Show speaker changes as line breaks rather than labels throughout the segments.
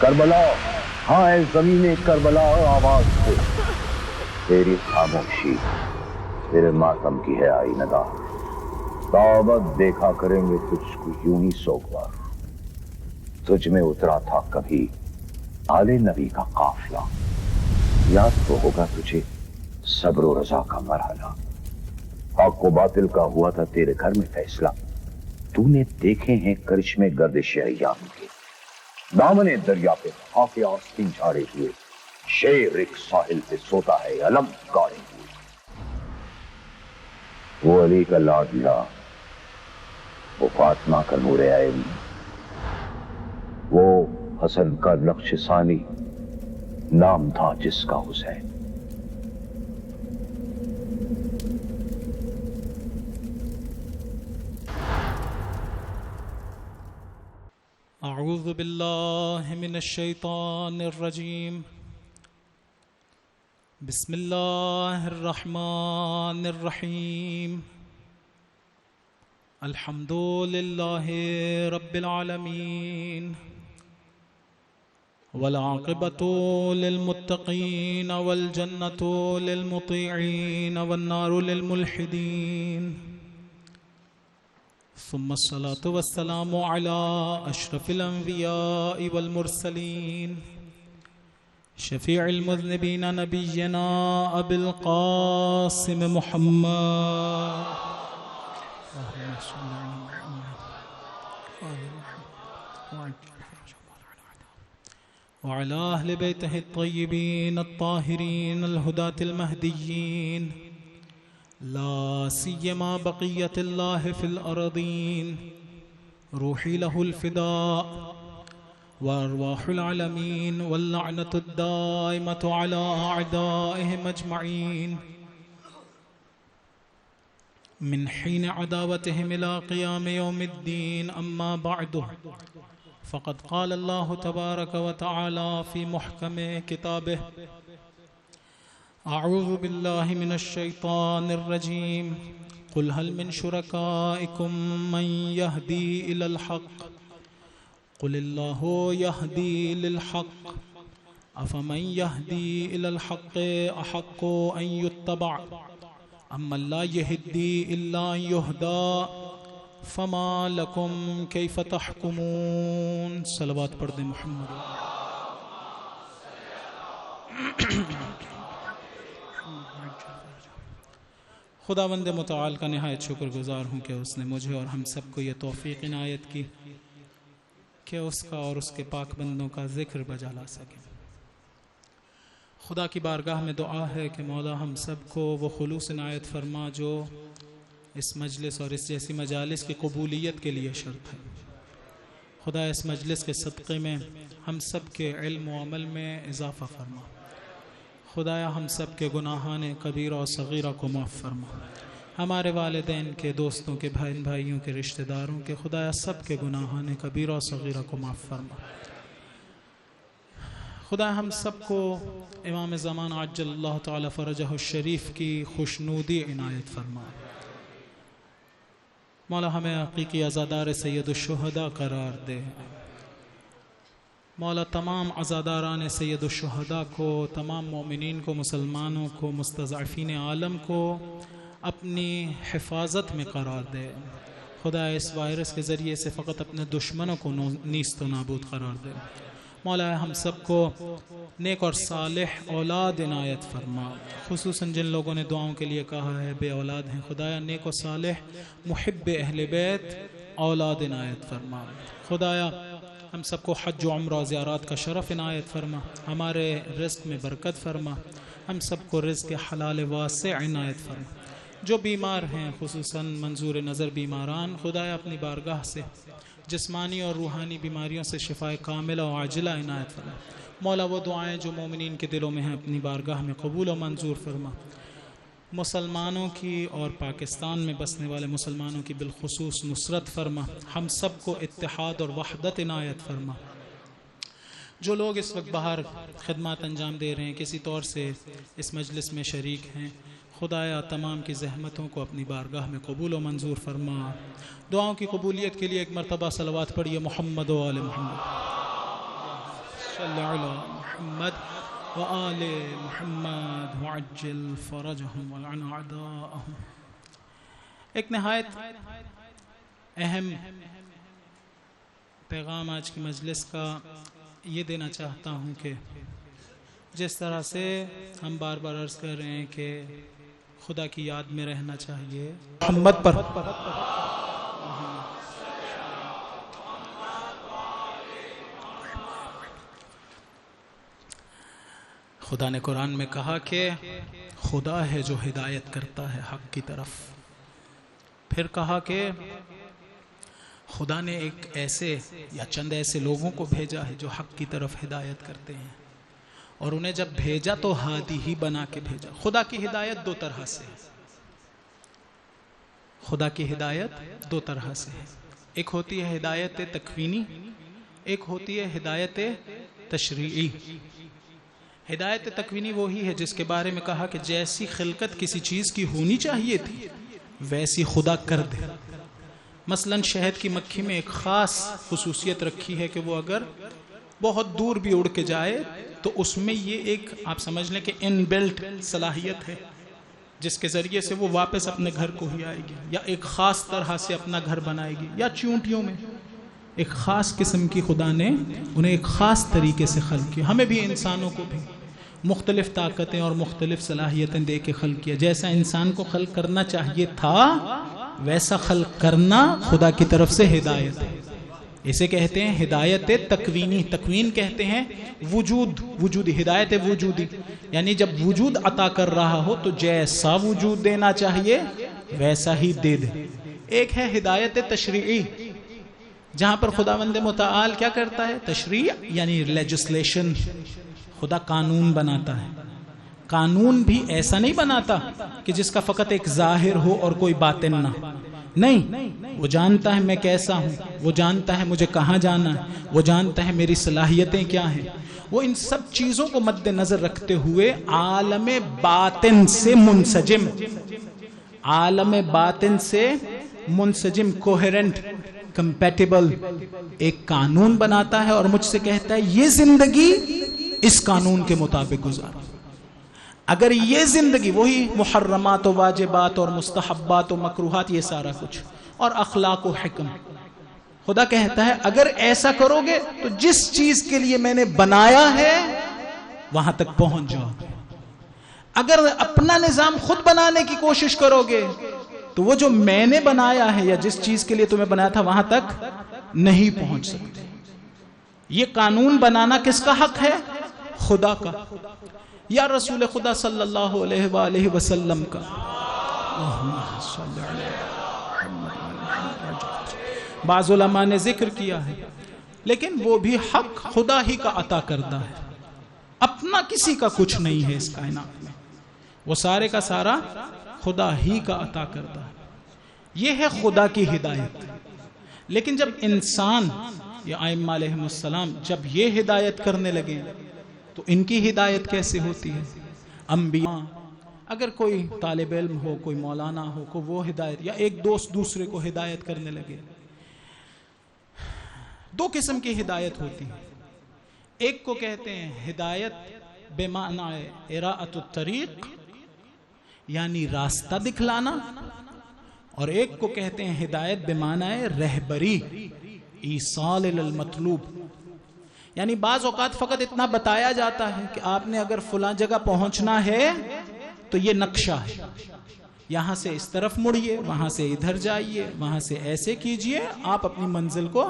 کربلا، ہاں اے زمین کربلا آواز دے، تیری خاموشی تیرے ماتم کی ہے آئینہ، تابت دیکھا کریں گے تجھ کو یوں ہی سوگوار۔ تجھ میں اترا تھا کبھی آل نبی کا قافلہ، یاد تو ہوگا تجھے صبر و رضا کا مرحلہ۔ حق و باطل کا ہوا تھا تیرے گھر میں فیصلہ، تو نے دیکھے ہیں کرشمے گردش ایام کے۔ دامن دریا پہ خاک آستین جھاڑے ہوئے، شیر ایک ساحل پہ سوتا ہے علم گاڑے ہوئے۔ وہ علی کا لاڈلا، وہ فاطمہ کا نور عین، وہ حسن کا نقش ثانی، نام تھا جس کا حسین۔
اعوذ باللہ من الشیطان الرجیم، بسم اللہ الرحمن الرحیم، الحمد للہ رب العالمین، والعاقبۃ للمتقین والجنۃ للمطیعین والنار للملحدین، ثم الصلاة والسلام على اشرف الانبیاء والمرسلین، شفیع المذنبین نبینا ابی القاسم محمد وعلى اہل بیتہ الطیبین الطاہرین الہداة المہدیین، لا سیما بقیت اللہ فی الارضین، روحی لہ الفداء وارواح العالمین، واللعنة الدائمة على اعدائهم اجمعین، من حین عداوتهم الى قیام یوم الدین، اما بعد، فقد قال اللہ تبارک وتعالی فی محکم کتابہ، اعوذ باللہ من الشیطان الرجیم، قل هل من شرکائکم من یہدی الی الحق، قل اللہ یہدی للحق، افمن یہدی الی الحق احق ان یتبع، امن لا یہدی الا ان یہدی، فما لکم کیف تحکمون۔ صلوات پڑھ دیں محمد۔ خداوند متعال کا نہایت شکر گزار ہوں کہ اس نے مجھے اور ہم سب کو یہ توفیق عنایت کی کہ اس کا اور اس کے پاک بندوں کا ذکر بجا لا سکیں۔ خدا کی بارگاہ میں دعا ہے کہ مولا ہم سب کو وہ خلوص عنایت فرما جو اس مجلس اور اس جیسی مجالس کی قبولیت کے لیے شرط ہے۔ خدا اس مجلس کے صدقے میں ہم سب کے علم و عمل میں اضافہ فرما۔ خدایا ہم سب کے گناہان کبیرہ و صغیرہ کو معاف فرما، ہمارے والدین کے، دوستوں کے، بھائیوں کے، رشتہ داروں کے، خدایا سب کے گناہان کبیرہ و صغیرہ کو معاف فرما۔ خدا ہم سب کو امام زمان عجل اللہ تعالی فرجہ الشریف کی خوشنودی عنایت فرما۔ مولا ہمیں حقیقی عزادار سید الشہداء قرار دے۔ مولا تمام عزاداران سید الشہداء کو، تمام مومنین کو، مسلمانوں کو، مستضعفین عالم کو اپنی حفاظت میں قرار دے۔ خدا اس وائرس کے ذریعے سے فقط اپنے دشمنوں کو نیست و نابود قرار دے۔ مولا ہم سب کو نیک اور صالح اولاد عنایت فرما، خصوصاً جن لوگوں نے دعاؤں کے لیے کہا ہے بے اولاد ہیں، خدایا نیک و صالح محب اہل بیت اولاد عنایت فرما۔ خدایا ہم سب کو حج و عمرہ و زیارات کا شرف عنایت فرما، ہمارے رزق میں برکت فرما، ہم سب کو رزق حلال واسع عنایت فرما۔ جو بیمار ہیں خصوصاً منظور نظر بیماران، خدایا اپنی بارگاہ سے جسمانی اور روحانی بیماریوں سے شفاء کاملہ و عاجلہ عنایت فرما۔ مولا وہ دعائیں جو مومنین کے دلوں میں ہیں اپنی بارگاہ میں قبول و منظور فرما۔ مسلمانوں کی اور پاکستان میں بسنے والے مسلمانوں کی بالخصوص نصرت فرما، ہم سب کو اتحاد اور وحدت عنایت فرما۔ جو لوگ اس وقت باہر خدمات انجام دے رہے ہیں، کسی طور سے اس مجلس میں شریک ہیں، خدایا تمام کی زحمتوں کو اپنی بارگاہ میں قبول و منظور فرما۔ دعاؤں کی قبولیت کے لیے ایک مرتبہ صلوات پڑھیے محمد و آل محمد۔ صلی علی محمد وآل محمد وعجل فرجهم ولعن اعداءهم۔ ایک نہایت اہم پیغام آج کی مجلس کا یہ دینا چاہتا ہوں کہ جس طرح سے ہم بار بار عرض کر رہے ہیں کہ خدا کی یاد میں رہنا چاہیے، محمد پر خدا نے قرآن میں کہا کہ خدا ہے جو ہدایت کرتا ہے حق کی طرف۔ پھر کہا کہ خدا نے ایک ایسے یا چند ایسے لوگوں کو بھیجا ہے جو حق کی طرف ہدایت کرتے ہیں، اور انہیں جب بھیجا تو ہادی ہی بنا کے بھیجا۔ خدا کی ہدایت دو طرح سے ہے، خدا کی ہدایت دو طرح سے ہے، ایک ہوتی ہے ہدایت تکوینی، ایک ہوتی ہے ہدایت تشریعی۔ ہدایت تکوینی وہی ہے جس کے بارے میں کہا کہ جیسی خلقت کسی چیز کی ہونی چاہیے تھی ویسی خدا کر دے۔ مثلا شہد کی مکھی میں ایک خاص خصوصیت رکھی ہے کہ وہ اگر بہت دور بھی اڑ کے جائے تو اس میں یہ ایک آپ سمجھ لیں کہ ان بلٹ صلاحیت ہے جس کے ذریعے سے وہ واپس اپنے گھر کو ہی آئے گی، یا ایک خاص طرح سے اپنا گھر بنائے گی۔ یا چیونٹیوں میں ایک خاص قسم کی خدا نے انہیں ایک خاص طریقے سے خلق کیا۔ ہمیں بھی انسانوں کو بھی مختلف طاقتیں اور مختلف صلاحیتیں دے کے خلق کیا۔ جیسا انسان کو خلق کرنا چاہیے تھا ویسا خلق کرنا خدا کی طرف سے ہدایت ہے۔ اسے کہتے ہیں ہدایت تکوینی۔ تکوین کہتے ہیں وجودی، ہدایت وجودی، یعنی جب وجود عطا کر رہا ہو تو جیسا وجود دینا چاہیے ویسا ہی دے دے۔ ایک ہے ہدایت تشریعی، جہاں پر خداوند متعال کیا کرتا ہے؟ تشریع یعنی لیجسلیشن، خدا قانون بناتا ہے۔ قانون بھی ایسا نہیں بناتا کہ جس کا فقط ایک ظاہر ہو اور کوئی باطن نہ، نہیں، وہ جانتا ہے میں کیسا ہوں، وہ جانتا ہے مجھے کہاں جانا ہے، وہ جانتا ہے میری صلاحیتیں کیا ہیں۔ وہ ان سب چیزوں کو مد نظر رکھتے ہوئے عالم باطن سے منسجم، عالم باطن سے منسجم، کوہرنٹ، کمپیٹیبل ایک قانون بناتا ہے اور مجھ سے کہتا ہے یہ زندگی اس قانون کے مطابق گزار۔ اگر یہ زندگی وہی محرمات و واجبات اور مستحبات و مکروہات، یہ سارا کچھ، اور اخلاق و حکم، خدا کہتا ہے اگر ایسا کرو گے تو جس چیز کے لیے میں نے بنایا ہے وہاں تک پہنچ جاؤ گے۔ اگر اپنا نظام خود بنانے کی کوشش کرو گے تو وہ جو میں نے بنایا ہے یا جس چیز کے لیے تمہیں بنایا تھا وہاں تک نہیں پہنچ سکتے۔ یہ قانون بنانا کس کا حق ہے؟ خدا کا، یا رسول خدا صلی اللہ علیہ وآلہ وسلم کا۔ بعض علماء نے ذکر کیا ہے لیکن وہ بھی حق خدا ہی کا عطا کردہ ہے، اپنا کسی کا کچھ نہیں ہے اس کائنات میں، وہ سارے کا سارا خدا ہی کا عطا کردہ ہے۔ یہ ہے خدا کی ہدایت۔ لیکن جب انسان یا ائمہ علیہم السلام جب یہ ہدایت کرنے لگے تو ان کی ہدایت کیسے ہوتی ہے؟ انبیاء، اگر کوئی طالب علم ہو، کوئی مولانا ہو، کوئی وہ ہدایت، یا ایک دوست دوسرے کو ہدایت کرنے لگے، دو قسم کی ہدایت ہوتی ہے۔ ایک کو کہتے ہیں ہدایت بمعنی اراءۃ الطریق، یعنی راستہ دکھلانا، اور ایک کو کہتے ہیں ہدایت بمعنی رہبری، ایصال المطلوب، یعنی بعض اوقات فقط اتنا بتایا جاتا ہے کہ آپ نے اگر فلاں جگہ پہنچنا ہے تو یہ نقشہ ہے، یہاں سے اس طرف مڑیے، وہاں سے ادھر جائیے، وہاں سے ایسے کیجئے، آپ اپنی منزل کو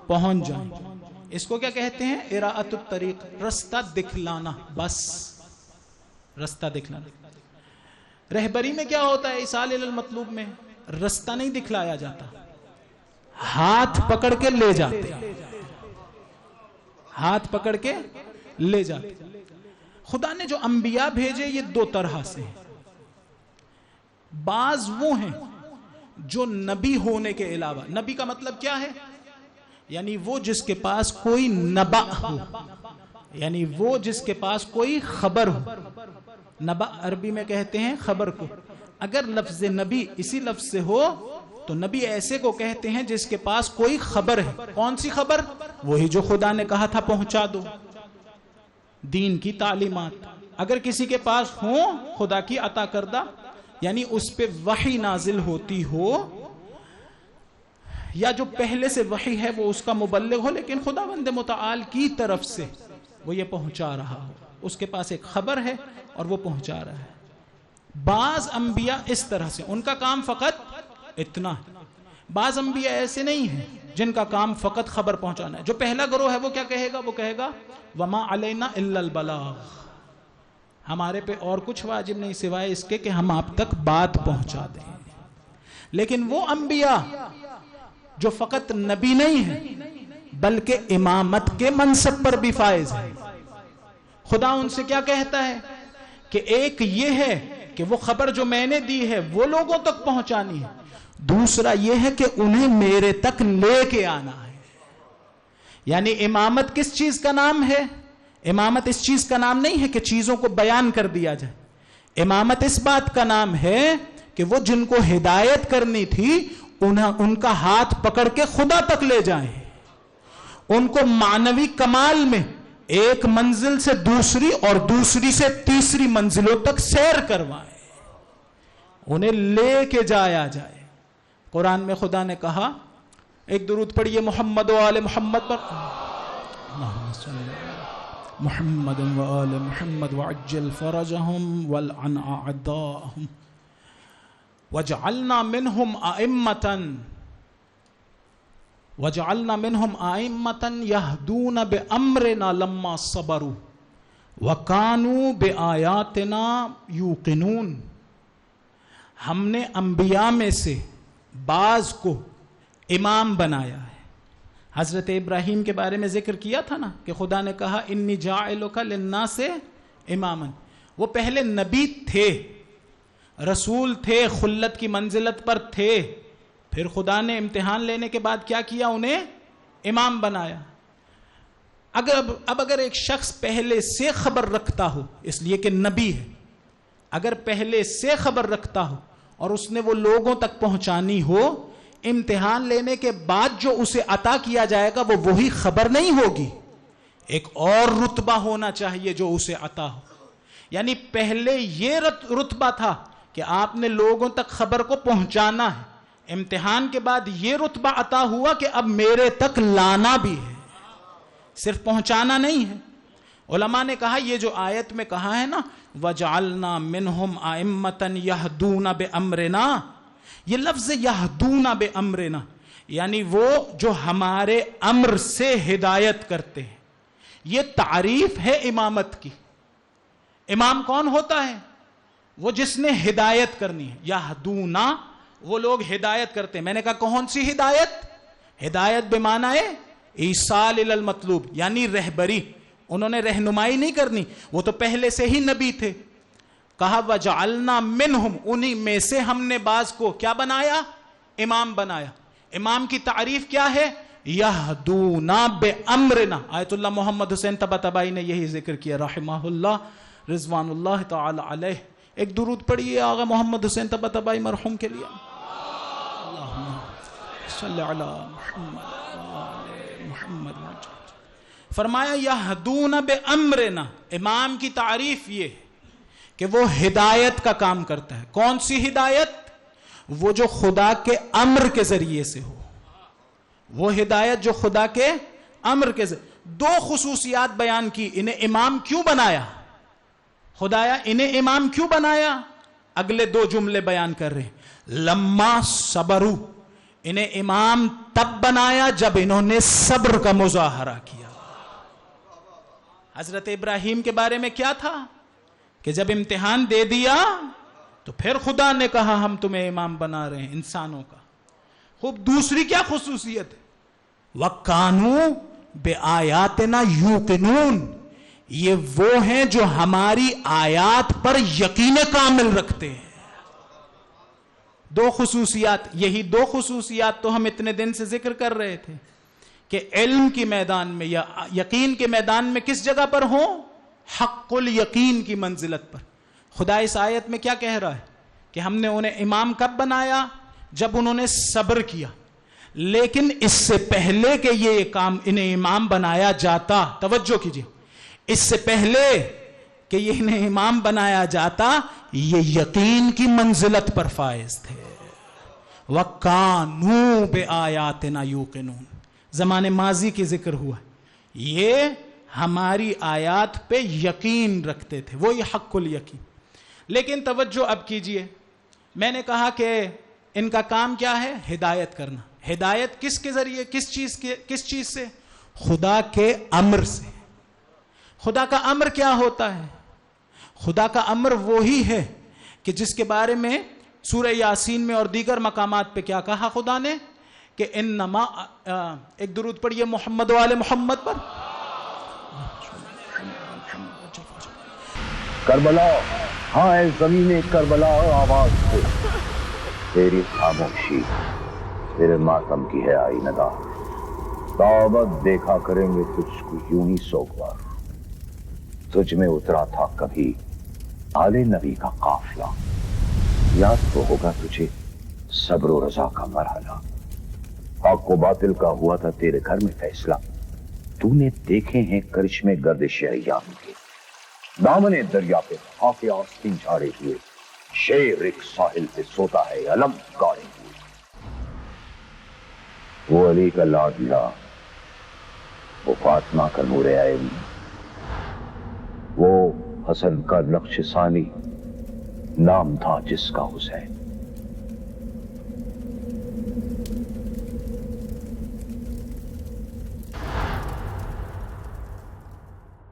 پہنچ جائیں۔ اس کو کیا کہتے ہیں؟ اراءۃ الطریق، رستہ دکھلانا، بس رستہ دکھلانا۔ رہبری میں کیا ہوتا ہے؟ ایصال المطلوب میں رستہ نہیں دکھلایا جاتا، ہاتھ پکڑ کے لے جاتے، ہاتھ پکڑ کے لے جاتے۔ خدا نے جو انبیاء بھیجے یہ دو طرح سے ہیں۔ بعض وہ ہیں جو نبی ہونے کے علاوہ، نبی کا مطلب کیا ہے؟ یعنی وہ جس کے پاس کوئی نبأ ہو، یعنی وہ جس کے پاس کوئی خبر ہو۔ نبأ عربی میں کہتے ہیں خبر کو۔ اگر لفظ نبی اسی لفظ سے ہو تو نبی ایسے کو کہتے ہیں جس کے پاس کوئی خبر ہے۔ کون سی خبر؟ وہی جو خدا نے کہا تھا پہنچا دو۔ دین کی تعلیمات اگر کسی کے پاس ہوں خدا کی عطا کردہ، یعنی اس پہ وحی نازل ہوتی ہو، یا جو پہلے سے وحی ہے وہ اس کا مبلغ ہو، لیکن خداوند متعال کی طرف سے وہ یہ پہنچا رہا ہو، اس کے پاس ایک خبر ہے اور وہ پہنچا رہا ہے۔ بعض انبیاء اس طرح سے، ان کا کام فقط اتنا ہے۔ بعض انبیاء ایسے نہیں ہیں جن کا کام فقط خبر پہنچانا ہے۔ جو پہلا گروہ ہے وہ کیا کہے گا؟ وہ کہے گا وما علینا الا البلاغ، ہمارے پہ اور کچھ واجب نہیں سوائے اس کے کہ ہم آپ تک بات پہنچا دیں۔ لیکن وہ انبیاء جو فقط نبی نہیں ہیں بلکہ امامت کے منصب پر بھی فائز ہیں، خدا ان سے کیا کہتا ہے کہ ایک یہ ہے کہ وہ خبر جو میں نے دی ہے وہ لوگوں تک پہنچانی ہے، دوسرا یہ ہے کہ انہیں میرے تک لے کے آنا ہے۔ یعنی امامت کس چیز کا نام ہے؟ امامت اس چیز کا نام نہیں ہے کہ چیزوں کو بیان کر دیا جائے، امامت اس بات کا نام ہے کہ وہ جن کو ہدایت کرنی تھی ان کا ہاتھ پکڑ کے خدا تک لے جائیں، ان کو معنوی کمال میں ایک منزل سے دوسری اور دوسری سے تیسری منزلوں تک سیر کروائیں، انہیں لے کے جایا جائے۔ قرآن میں خدا نے کہا، ایک درود پڑھیے محمد و آل محمد پر، اللہم صلی محمد و آل محمد وعجل فرجهم والعن اعداءهم وجعلنا منهم ائمة يهدون بأمرنا لما صبروا وكانوا بآياتنا يوقنون۔ ہم نے انبیاء میں سے بعض کو امام بنایا ہے۔ حضرت ابراہیم کے بارے میں ذکر کیا تھا نا کہ خدا نے کہا انی جاعلک للناس اماما، وہ پہلے نبی تھے، رسول تھے، خلت کی منزلت پر تھے، پھر خدا نے امتحان لینے کے بعد کیا کیا؟ انہیں امام بنایا۔ اب اگر ایک شخص پہلے سے خبر رکھتا ہو، اس لیے کہ نبی ہے، اگر پہلے سے خبر رکھتا ہو اور اس نے وہ لوگوں تک پہنچانی ہو، امتحان لینے کے بعد جو اسے عطا کیا جائے گا وہ وہی خبر نہیں ہوگی، ایک اور رتبہ ہونا چاہیے جو اسے عطا ہو۔ یعنی پہلے یہ رتبہ تھا کہ آپ نے لوگوں تک خبر کو پہنچانا ہے، امتحان کے بعد یہ رتبہ عطا ہوا کہ اب میرے تک لانا بھی ہے، صرف پہنچانا نہیں ہے۔ علماء نے کہا یہ جو آیت میں کہا ہے نا وَجَعَلْنَا مِنْهُمْ أَئِمَّةً يَهْدُونَ بِأَمْرِنَا، یہ لفظ یہدون بِأَمْرِنَا یعنی وہ جو ہمارے امر سے ہدایت کرتے ہیں، یہ تعریف ہے امامت کی۔ امام کون ہوتا ہے؟ وہ جس نے ہدایت کرنی ہے۔ یہدونا، وہ لوگ ہدایت کرتے ہیں۔ میں نے کہا کون سی ہدایت؟ ہدایت بمعنی ایصال الی المطلوب، یعنی رہبری، انہوں نے رہنمائی نہیں کرنی، وہ تو پہلے سے ہی نبی تھے۔ کہا وجعلنا منہم، انہی میں سے ہم نے بعض کو کیا بنایا؟ امام بنایا۔ امام کی تعریف کیا ہے؟ یہدونا بامرنا۔ آیت اللہ محمد حسین طباطبائی نے یہی ذکر کیا رحمہ اللہ رضوان اللہ تعالی علیہ۔ ایک درود پڑھیے آغا محمد حسین طباطبائی مرحوم کے لیے، اللہم صلی علی محمد وآل محمد۔ فرمایا یہدون بامرنا، امام کی تعریف یہ ہے کہ وہ ہدایت کا کام کرتا ہے۔ کون سی ہدایت؟ وہ جو خدا کے امر کے ذریعے سے ہو، وہ ہدایت جو خدا کے امر کے ذریعے۔ دو خصوصیات بیان کی، انہیں امام کیوں بنایا خدایا، انہیں امام کیوں بنایا؟ اگلے دو جملے بیان کر رہے ہیں۔ لما صبروا، انہیں امام تب بنایا جب انہوں نے صبر کا مظاہرہ کیا۔ حضرت ابراہیم کے بارے میں کیا تھا کہ جب امتحان دے دیا تو پھر خدا نے کہا ہم تمہیں امام بنا رہے ہیں انسانوں کا۔ خوب دوسری کیا خصوصیت ہے؟ وَكَانُوا بِآيَاتِنَا يُوقِنُونَ، یہ وہ ہیں جو ہماری آیات پر یقین کامل رکھتے ہیں۔ دو خصوصیات، یہی دو خصوصیات تو ہم اتنے دن سے ذکر کر رہے تھے کہ علم کی میدان میں یا یقین کے میدان میں کس جگہ پر ہوں؟ حق الیقین کی منزلت پر۔ خدا اس آیت میں کیا کہہ رہا ہے کہ ہم نے انہیں امام کب بنایا؟ جب انہوں نے صبر کیا۔ لیکن اس سے پہلے کہ یہ کام انہیں امام بنایا جاتا، توجہ کیجئے، اس سے پہلے کہ یہ انہیں امام بنایا جاتا یہ یقین کی منزلت پر فائز تھے. وَكَانُوا بِآيَاتِنَا يُوقِنُونَ. زمانے ماضی کی ذکر ہوا. یہ ہماری آیات پہ یقین رکھتے تھے, وہ یہ حق الیقین. لیکن توجہ اب کیجئے, میں نے کہا کہ ان کا کام کیا ہے؟ ہدایت کرنا. ہدایت کس کے ذریعے, کس چیز سے؟ خدا کے امر سے. خدا کا امر کیا ہوتا ہے؟ خدا کا امر وہی ہے کہ جس کے بارے میں سورہ یاسین میں اور دیگر مقامات پہ کیا کہا خدا نے کہ انما, ایک درود پڑھیے محمد و آل محمد پر.
کربلا, ہاں اے زمین کربلا آواز دے, تیری خاموشی تیرے ماتم کی ہے آئینہ. دعوت دیکھا کریں گے تجھ کو یوں ہی سوگوار. تجھ میں اترا تھا کبھی آل نبی کا قافلہ, یاد تو ہوگا تجھے صبر و رضا کا مرحلہ. حق و باطل کا ہوا تھا تیرے گھر میں فیصلہ. تو نے دیکھے ہیں کرشمے گردش ایام کے, دامن دریا پہ خاک آستین جھاڑے ہوئے, شیر ایک ساحل پہ سوتا ہے علم گاڑے ہوئے. وہ علی کا لاڈلا, وہ فاطمہ کا نور عین, وہ حسن کا نقش ثانی, نام تھا جس کا حسین.